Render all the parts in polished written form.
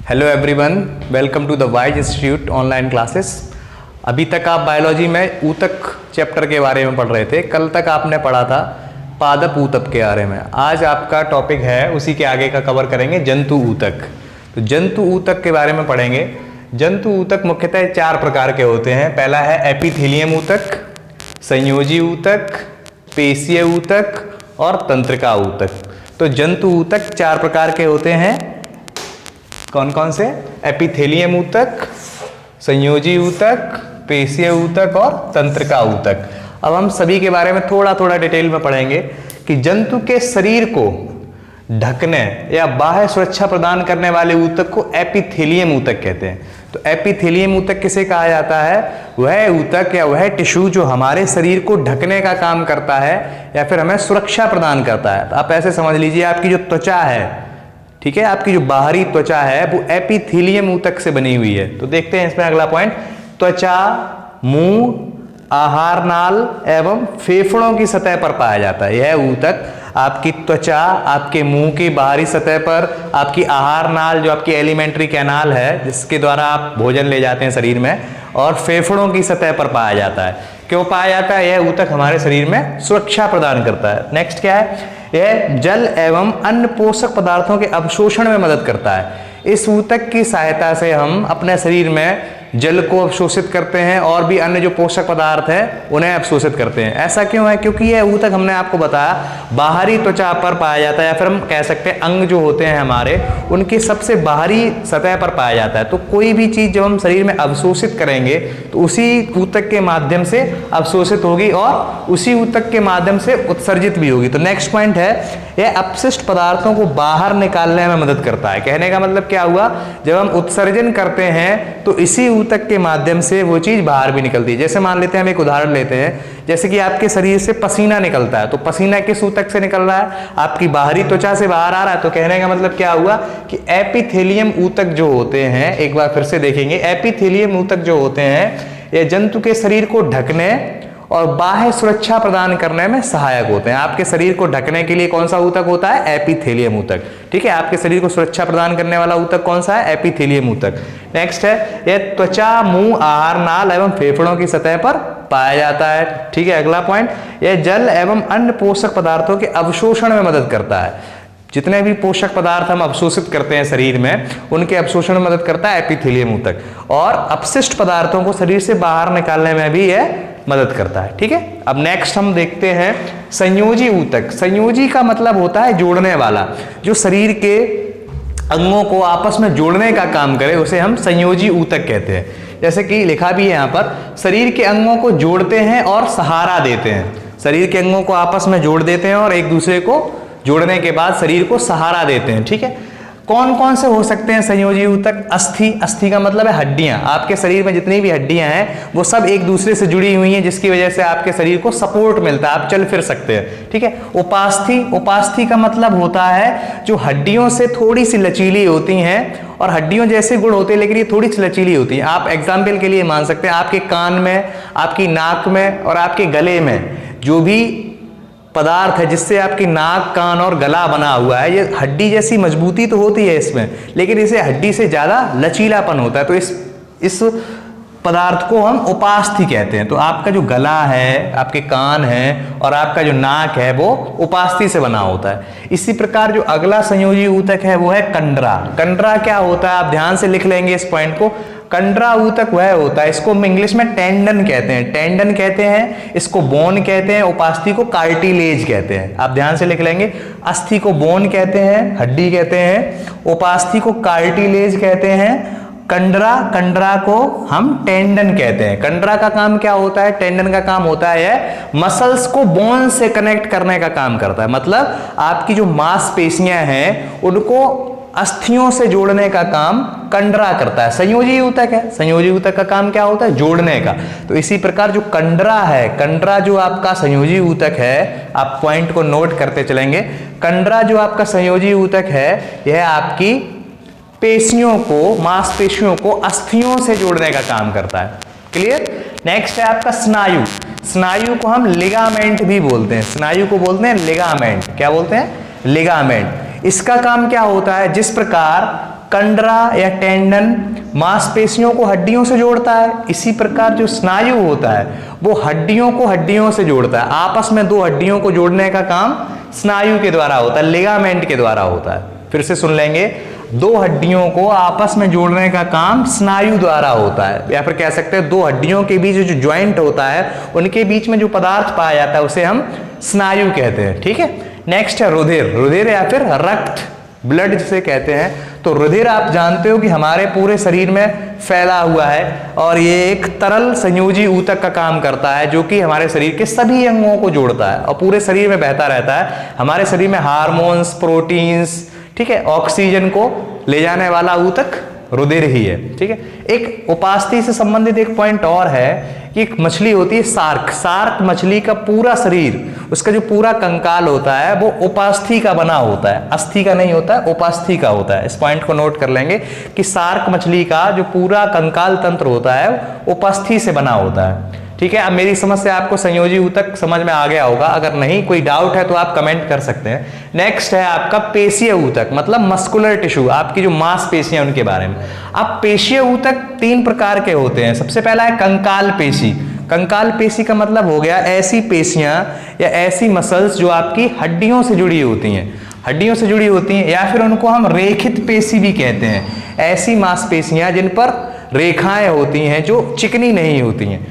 Hello everyone, welcome to the wise institute online classes. अभी तक आप बायोलॉजी में ऊतक चैप्टर के बारे में पढ़ रहे थे। कल तक आपने पढ़ा था पादप ऊतक के बारे में। आज आपका टॉपिक है, उसी के आगे का कवर करेंगे, जंतु ऊतक। तो जंतु ऊतक के बारे में पढ़ेंगे। जंतु ऊतक मुख्यतः 4 प्रकार के होते हैं। पहला है एपिथेलियम ऊतक, संयोजी ऊतक, पेशीय ऊतक और तंत्रिका ऊतक। तो जंतु ऊतक 4 प्रकार के होते हैं। कौन कौन से? एपिथेलियम ऊतक, संयोजी ऊतक, पेशीय ऊतक और तंत्रिका ऊतक। अब हम सभी के बारे में थोड़ा थोड़ा डिटेल में पढ़ेंगे कि जंतु के शरीर को ढकने या बाह्य सुरक्षा प्रदान करने वाले ऊतक को एपिथेलियम ऊतक कहते हैं। तो एपिथेलियम ऊतक किसे कहा जाता है? वह ऊतक या वह टिश्यू जो हमारे शरीर को ढकने का काम करता है या फिर हमें सुरक्षा प्रदान करता है। तो आप ऐसे समझ लीजिए, आपकी जो त्वचा है, ठीक है, आपकी जो बाहरी त्वचा है वो एपिथेलियम ऊतक से बनी हुई है। तो देखते हैं इसमें अगला पॉइंट। त्वचा मुंह, आहार नाल एवं फेफड़ों की सतह पर पाया जाता है। यह ऊतक आपकी त्वचा, आपके मुंह की बाहरी सतह पर, आपकी आहार नाल जो आपकी एलिमेंट्री कैनाल है जिसके द्वारा आप भोजन ले जाते हैं शरीर में, और फेफड़ों की सतह पर पाया जाता है। क्यों पाया जाता है? यह ऊतक हमारे शरीर में सुरक्षा प्रदान करता है। नेक्स्ट क्या है? यह जल एवं अन्य पोषक पदार्थों के अवशोषण में मदद करता है। इस ऊतक की सहायता से हम अपने शरीर में जल को अवशोषित करते हैं और भी अन्य जो पोषक पदार्थ हैं उन्हें अवशोषित करते हैं। ऐसा क्यों है? क्योंकि यह ऊतक हमने आपको बताया बाहरी त्वचा पर पाया जाता है, या फिर हम कह सकते हैं अंग जो होते हैं हमारे, उनकी सबसे बाहरी सतह पर पाया जाता है। तो कोई भी चीज जब हम शरीर में अवशोषित करेंगे तो उसी ऊतक के माध्यम से अवशोषित होगी और उसी ऊतक के माध्यम से उत्सर्जित भी होगी। तो नेक्स्ट पॉइंट है, यह अपशिष्ट पदार्थों को बाहर निकालने में मदद करता है। कहने का मतलब क्या हुआ? जब हम उत्सर्जन करते हैं तो इसी ऊतक के माध्यम से वो चीज बाहर भी निकलती है। जैसे मान लेते हैं, हम एक उदाहरण लेते हैं, जैसे कि आपके शरीर से पसीना निकलता है। तो पसीना किस ऊतक से निकल रहा है? आपकी बाहरी त्वचा से बाहर आ रहा है। तो कहने का मतलब क्या हुआ कि एपिथेलियम ऊतक जो होते हैं, एक बार फिर से देखेंगे, एपिथेलियम ऊतक जो होते हैं ये जंतु के शरीर को ढकने और बाह्य सुरक्षा प्रदान करने में सहायक होते हैं। आपके शरीर को ढकने के लिए कौन सा ऊतक होता है? एपिथेलियम ऊतक। ठीक है, आपके शरीर को सुरक्षा प्रदान करने वाला ऊतक कौन सा है? एपिथेलियम ऊतक। नेक्स्ट है, यह त्वचा, मुंह, आहार नाल एवं फेफड़ों की सतह पर पाया जाता है। ठीक है, अगला पॉइंट, यह जल एवं अन्य पोषक पदार्थों के अवशोषण में मदद करता है। जितने भी पोषक पदार्थ हम अवशोषित करते हैं शरीर में, उनके अवशोषण में मदद करता है एपिथेलियम ऊतक, और अपशिष्ट पदार्थों को शरीर से बाहर निकालने में भी यह मदद करता है। ठीक है, अब नेक्स्ट हम देखते हैं संयोजी ऊतक। संयोजी का मतलब होता है जोड़ने वाला। जो शरीर के अंगों को आपस में जोड़ने का काम करे उसे हम संयोजी ऊतक कहते हैं। जैसे कि लिखा भी है यहाँ पर, शरीर के अंगों को जोड़ते हैं और सहारा देते हैं। शरीर के अंगों को आपस में जोड़ देते हैं और एक दूसरे को जोड़ने के बाद शरीर को सहारा देते हैं। ठीक है, कौन कौन से हो सकते हैं संयोजी ऊतक? अस्थि, अस्थि का मतलब है हड्डियां। आपके शरीर में जितनी भी हड्डियां हैं वो सब एक दूसरे से जुड़ी हुई हैं, जिसकी वजह से आपके शरीर को सपोर्ट मिलता है, आप चल फिर सकते हैं। ठीक है, उपास्थि, उपास्थि का मतलब होता है जो हड्डियों से थोड़ी सी लचीली होती हैं, और हड्डियों जैसे गुण होते हैं लेकिन ये थोड़ी सी लचीली होती हैं। आप एग्जाम्पल के लिए मान सकते हैं, आपके कान में, आपकी नाक में और आपके गले में जो भी पदार्थ है जिससे आपकी नाक, कान और गला बना हुआ है, ये हड्डी जैसी मजबूती तो होती है इसमें, लेकिन इसे हड्डी से ज्यादा लचीलापन होता है। तो इस पदार्थ को हम उपास्थि कहते हैं। तो आपका जो गला है, आपके कान है और आपका जो नाक है वो उपास्थि से बना होता है। इसी प्रकार जो अगला संयोजी ऊतक है वो है कंडरा। कंडरा क्या होता है? आप ध्यान से लिख लेंगे इस पॉइंट को। कंडरा ऊतक वह होता है, इसको हम इंग्लिश में टेंडन कहते हैं, टेंडन कहते हैं, इसको बोन कहते हैं, उपास्थि को कार्टिलेज कहते हैं। आप ध्यान से लिख लेंगे, अस्थि को बोन कहते हैं, हड्डी कहते हैं, उपास्थि को कार्टिलेज कहते हैं, कंडरा, कंडरा को हम टेंडन कहते हैं। कंडरा का काम क्या होता है? टेंडन का काम होता है मसल्स को बोन से कनेक्ट करने का काम करता है। मतलब आपकी जो मांसपेशियां हैं उनको अस्थियों से जोड़ने का काम कंडरा करता है। संयोजी ऊतक है, संयोजी ऊतक का काम क्या होता है? जोड़ने का। तो इसी प्रकार जो कंडरा है, कंडरा जो आपका संयोजी ऊतक है, आप पॉइंट को नोट करते चलेंगे, कंडरा जो आपका संयोजी ऊतक है यह आपकी पेशियों को, मांसपेशियों को अस्थियों से जोड़ने का काम करता है। क्लियर? नेक्स्ट है आपका स्नायु। स्नायु को हम लिगामेंट भी बोलते हैं, स्नायु को बोलते हैं लिगामेंट। क्या बोलते हैं? लिगामेंट। इसका काम क्या होता है? जिस प्रकार कंडरा या टेंडन मांसपेशियों को हड्डियों से जोड़ता है, इसी प्रकार जो स्नायु होता है वो हड्डियों को हड्डियों से जोड़ता है। आपस में दो हड्डियों को जोड़ने का काम स्नायु के द्वारा होता है, लिगामेंट के द्वारा होता है। फिर से सुन लेंगे, दो हड्डियों को आपस में जोड़ने का काम स्नायु द्वारा होता है, या फिर कह सकते हैं दो हड्डियों के बीच जो ज्वाइंट होता है उनके बीच में जो पदार्थ पाया जाता है उसे हम स्नायु कहते हैं। ठीक है, नेक्स्ट है रुधिर। रुधिर या फिर रक्त, ब्लड जिसे कहते हैं। तो रुधिर आप जानते हो कि हमारे पूरे शरीर में फैला हुआ है और ये एक तरल संयोजी ऊतक का काम करता है जो कि हमारे शरीर के सभी अंगों को जोड़ता है और पूरे शरीर में बहता रहता है। हमारे शरीर में हार्मोन्स, प्रोटीन्स, ठीक है, ऑक्सीजन को ले जाने वाला ऊतक रुधिर ही है। ठीक है, एक उपास्थि से संबंधित एक पॉइंट और है कि एक मछली होती है शार्क। शार्क मछली का पूरा शरीर, उसका जो पूरा कंकाल होता है वो उपास्थि का बना होता है, अस्थि का नहीं होता है, उपास्थि का होता है। इस पॉइंट को नोट कर लेंगे कि शार्क मछली का जो पूरा कंकाल तंत्र होता है उपास्थि से बना होता है। ठीक है, अब मेरी समझ से आपको संयोजी ऊतक समझ में आ गया होगा, अगर नहीं कोई डाउट है तो आप कमेंट कर सकते हैं। नेक्स्ट है आपका पेशीय ऊतक, मतलब मस्कुलर टिश्यू, आपकी जो मांसपेशियां उनके बारे में। अब पेशीय ऊतक तीन प्रकार के होते हैं। सबसे पहला है कंकाल पेशी। कंकाल पेशी का मतलब हो गया ऐसी पेशियां या ऐसी मसल्स जो आपकी हड्डियों से जुड़ी होती हैं, हड्डियों से जुड़ी होती हैं, या फिर उनको हम रेखित पेशी भी कहते हैं। ऐसी मांसपेशियां जिन पर रेखाएं होती हैं जो चिकनी नहीं होती हैं,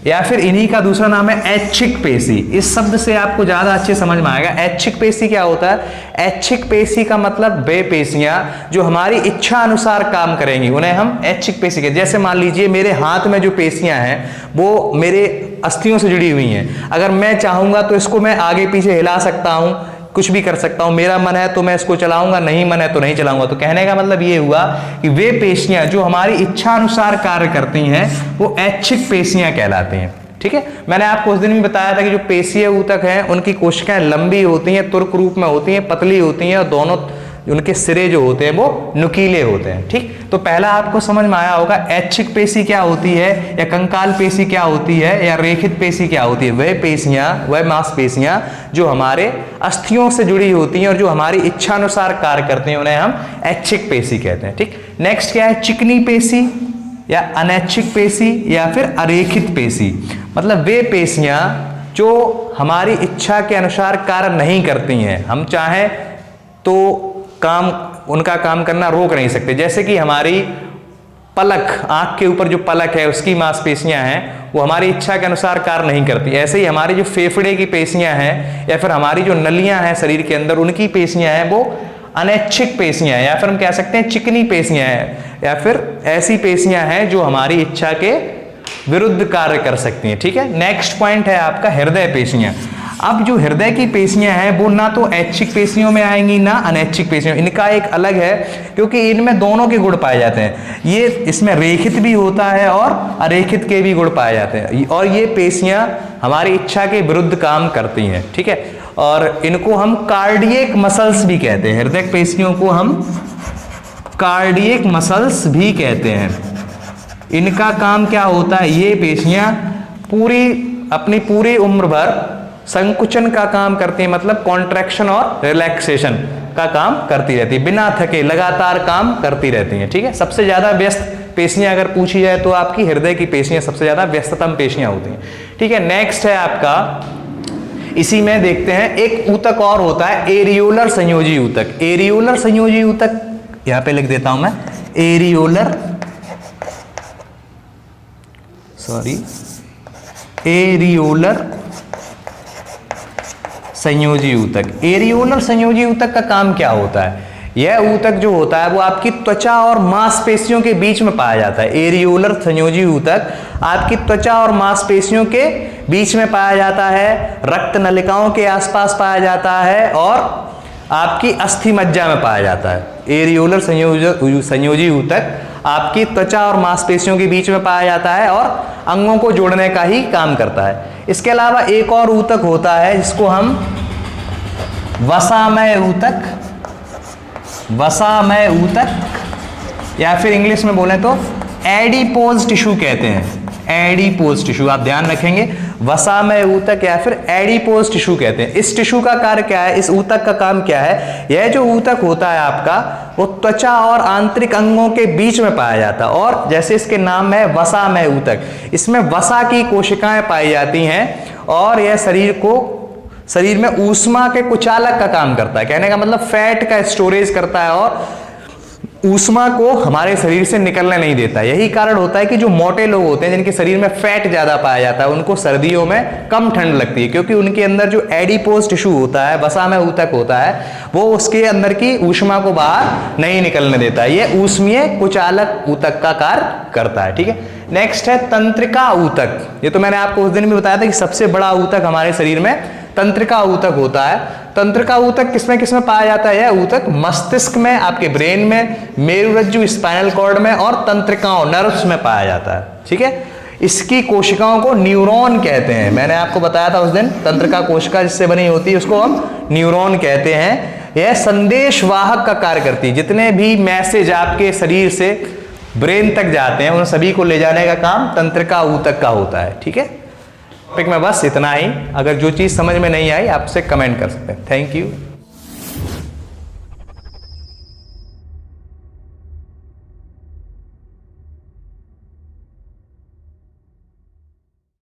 या फिर इन्हीं का दूसरा नाम है ऐच्छिक पेशी। इस शब्द से आपको ज्यादा अच्छे समझ में आएगा। ऐच्छिक पेशी क्या होता है? ऐच्छिक पेशी का मतलब वे पेशियां जो हमारी इच्छा अनुसार काम करेंगी उन्हें हम ऐच्छिक पेशी कहते हैं। जैसे मान लीजिए मेरे हाथ में जो पेशियां हैं वो मेरे अस्थियों से जुड़ी हुई हैं। अगर मैं चाहूंगा तो इसको मैं आगे पीछे हिला सकता हूं, कुछ भी कर सकता हूं। मेरा मन है तो मैं इसको चलाऊंगा, नहीं मन है तो नहीं चलाऊंगा। तो कहने का मतलब ये हुआ कि वे पेशियां जो हमारी इच्छा अनुसार कार्य करती हैं वो ऐच्छिक पेशियां कहलाती हैं। ठीक है, मैंने आपको उस दिन भी बताया था कि जो पेशीय ऊतक हैं उनकी कोशिकाएं लंबी होती हैं, तुर्क रूप में होती हैं, पतली होती हैं और दोनों उनके सिरे जो होते हैं वो नुकीले होते हैं। ठीक, तो पहला आपको समझ में आया होगा ऐच्छिक पेशी क्या होती है, या कंकाल पेशी क्या होती है, या रेखित पेशी क्या होती है। वह पेशियां, वह मांसपेशियां जो हमारे अस्थियों से जुड़ी होती हैं और जो हमारी इच्छानुसार कार्य करती हैं उन्हें हम ऐच्छिक पेशी कहते हैं। ठीक, नेक्स्ट क्या है? चिकनी पेशी या अनैच्छिक पेशी या फिर अरेखित पेशी। मतलब वे पेशियां जो हमारी इच्छा के अनुसार कार्य नहीं करती हैं, हम चाहें तो उनका काम करना रोक नहीं सकते। जैसे कि हमारी पलक, आंख के ऊपर जो पलक है उसकी मांसपेशियां हैं वो हमारी इच्छा के अनुसार कार्य नहीं करती। ऐसे ही हमारी जो फेफड़े की पेशियां हैं या फिर हमारी जो नलियां हैं शरीर के अंदर उनकी पेशियां हैं वो अनैच्छिक पेशियां हैं, या फिर हम कह सकते हैं चिकनी पेशियां हैं, या फिर ऐसी पेशियां हैं जो हमारी इच्छा के विरुद्ध कार्य कर सकती हैं। ठीक है, नेक्स्ट पॉइंट है आपका हृदय पेशियां। अब जो हृदय की पेशियां हैं वो ना तो ऐच्छिक पेशियों में आएंगी ना अनैच्छिक पेशियों। इनका एक अलग है क्योंकि इनमें दोनों के गुण पाए जाते हैं। ये इसमें रेखित भी होता है और अरेखित के भी गुण पाए जाते हैं, और ये पेशियां हमारी इच्छा के विरुद्ध काम करती हैं। ठीक है, और इनको हम कार्डियक मसल्स भी कहते हैं। हृदय पेशियों को हम कार्डियक मसल्स भी कहते हैं। इनका काम क्या होता है? ये पेशियां अपनी पूरी उम्र भर संकुचन का काम करती है, मतलब कॉन्ट्रैक्शन और रिलैक्सेशन का काम करती रहती है, बिना थके लगातार काम करती रहती हैं। ठीक है, सबसे ज्यादा व्यस्त पेशियां अगर पूछी जाए तो आपकी हृदय की पेशियां सबसे ज्यादा व्यस्ततम पेशियां होती हैं। ठीक है, नेक्स्ट है आपका, इसी में देखते हैं एक ऊतक और होता है एरियोलर संयोजी ऊतक। एरियोलर संयोजी ऊतक यहां पे लिख देता हूं मैं, एरियोलर संयोजी ऊतक। एरियोलर संयोजी ऊतक का काम क्या होता है? यह ऊतक जो होता है वो आपकी त्वचा और मांसपेशियों के बीच में पाया जाता है। एरियोलर संयोजी ऊतक आपकी त्वचा और मांसपेशियों के बीच में पाया जाता है, रक्त नलिकाओं के आसपास पाया जाता है और आपकी अस्थि मज्जा में पाया जाता है। एरियोलर संयोजी ऊतक आपकी त्वचा और मांसपेशियों के बीच में पाया जाता है और अंगों को जोड़ने का ही काम करता है। इसके अलावा एक और ऊतक होता है जिसको हम वसामय ऊतक या फिर इंग्लिश में बोले तो एडिपोज टिश्यू कहते हैं। एडिपोज टिश्यू आप ध्यान रखेंगे, वसामय ऊतक या फिर एडिपोज टिश्यू कहते हैं। इस टिश्यू का कार्य क्या है, इस ऊतक का काम क्या है, यह जो ऊतक होता है आपका वो त्वचा और आंतरिक अंगों के बीच में पाया जाता है, और जैसे इसके नाम में वसामय ऊतक, इसमें वसा की कोशिकाएं पाई जाती हैं और यह शरीर में ऊष्मा के कुचालक का काम करता है। कहने का मतलब फैट का स्टोरेज करता है और ऊष्मा को हमारे शरीर से निकलने नहीं देता। यही कारण होता है कि जो मोटे लोग होते हैं जिनके शरीर में फैट ज्यादा पाया जाता है उनको सर्दियों में कम ठंड लगती है, क्योंकि उनके अंदर जो एडिपोज टिश्यू होता है, वसामय ऊतक होता है, वो उसके अंदर की ऊष्मा को बाहर नहीं निकलने देता है। ये ऊष्मीय कुचालक ऊतक का कार्य करता है। ठीक है, नेक्स्ट है तंत्रिका ऊतक। ये तो मैंने आपको उस दिन भी बताया था कि सबसे बड़ा ऊतक हमारे शरीर में तंत्रिका ऊतक होता है। तंत्रिका ऊतक किसमें किसमें पाया जाता है? यह ऊतक मस्तिष्क में, आपके ब्रेन में, मेरुरज्जु स्पाइनल कॉर्ड में और तंत्रिकाओं नर्व्स में पाया जाता है। ठीक है, इसकी कोशिकाओं को न्यूरॉन कहते हैं। मैंने आपको बताया था उस दिन, तंत्रिका कोशिका जिससे बनी होती है उसको हम न्यूरॉन कहते हैं। यह संदेश वाहक का कार्य करती है। जितने भी मैसेज आपके शरीर से ब्रेन तक जाते हैं उन सभी को ले जाने का काम तंत्रिका ऊतक का होता है। ठीक है, टॉपिक में बस इतना ही। अगर जो चीज़ समझ में नहीं आई आपसे कमेंट कर सकते हैं। Thank you.